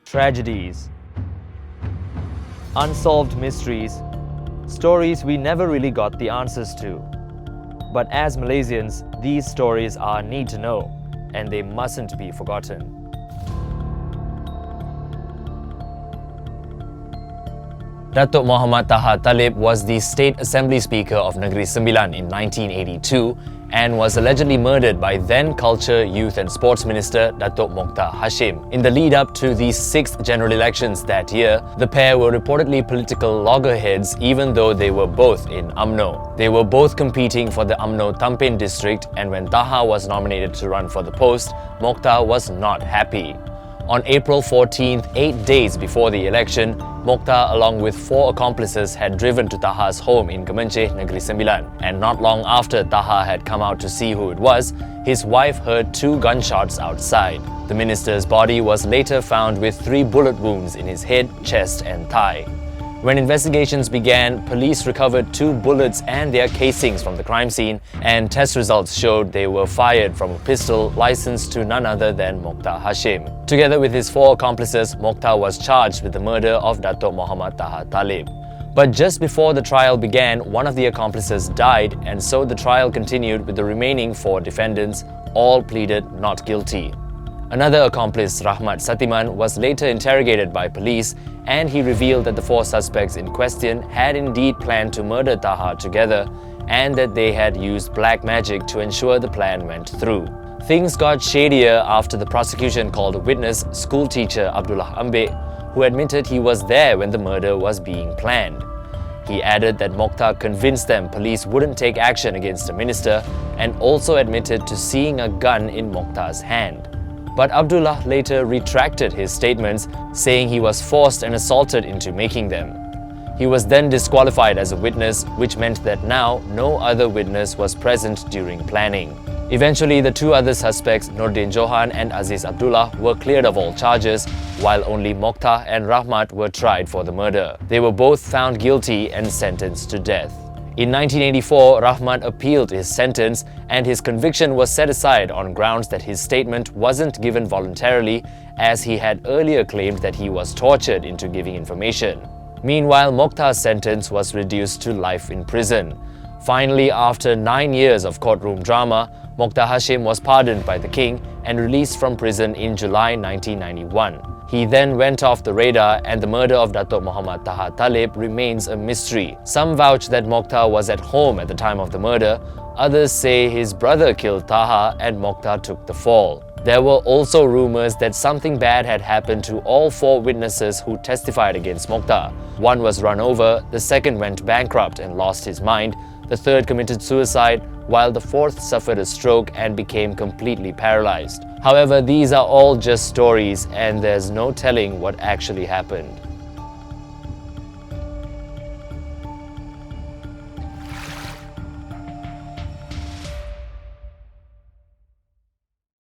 tragedies, unsolved mysteries, stories we never really got the answers to. But as Malaysians, these stories are need to know, and they mustn't be forgotten. Datuk Muhammad Taha Talib was the State Assembly Speaker of Negeri Sembilan in 1982 and was allegedly murdered by then Culture, Youth and Sports Minister Datuk Mokhtar Hashim. In the lead-up to the 6th general elections that year, the pair were reportedly political loggerheads even though they were both in UMNO. They were both competing for the UMNO Tampin district, and when Taha was nominated to run for the post, Mokhtar was not happy. On April 14th, 8 days before the election, Mokhtar, along with 4 accomplices, had driven to Taha's home in Kemenceh, Negeri Sembilan. And not long after Taha had come out to see who it was, his wife heard 2 gunshots outside. The minister's body was later found with 3 bullet wounds in his head, chest and thigh. When investigations began, police recovered 2 bullets and their casings from the crime scene, and test results showed they were fired from a pistol licensed to none other than Mokhtar Hashim. Together with his 4 accomplices, Mokhtar was charged with the murder of Datuk Muhammad Taha Talib. But just before the trial began, one of the accomplices died, and so the trial continued with the remaining 4 defendants. All pleaded not guilty. Another accomplice, Rahmat Satiman, was later interrogated by police, and he revealed that the 4 suspects in question had indeed planned to murder Taha together, and that they had used black magic to ensure the plan went through. Things got shadier after the prosecution called a witness, school teacher Abdullah Ambek, who admitted he was there when the murder was being planned. He added that Mokhtar convinced them police wouldn't take action against the minister, and also admitted to seeing a gun in Mokhtar's hand. But Abdullah later retracted his statements, saying he was forced and assaulted into making them. He was then disqualified as a witness, which meant that now no other witness was present during planning. Eventually, the 2 other suspects, Nordin Johan and Aziz Abdullah, were cleared of all charges, while only Mokhtar and Rahmat were tried for the murder. They were both found guilty and sentenced to death. In 1984, Rahmat appealed his sentence, and his conviction was set aside on grounds that his statement wasn't given voluntarily, as he had earlier claimed that he was tortured into giving information. Meanwhile, Mokhtar's sentence was reduced to life in prison. Finally, after 9 years of courtroom drama, Mokhtar Hashim was pardoned by the king and released from prison in July 1991. He then went off the radar, and the murder of Datuk Muhammad Taha Talib remains a mystery. Some vouch that Mokhtar was at home at the time of the murder. Others say his brother killed Taha and Mokhtar took the fall. There were also rumors that something bad had happened to all 4 witnesses who testified against Mokhtar. One was run over, the second went bankrupt and lost his mind, the third committed suicide, while the 4th suffered a stroke and became completely paralyzed. However, these are all just stories, and there's no telling what actually happened.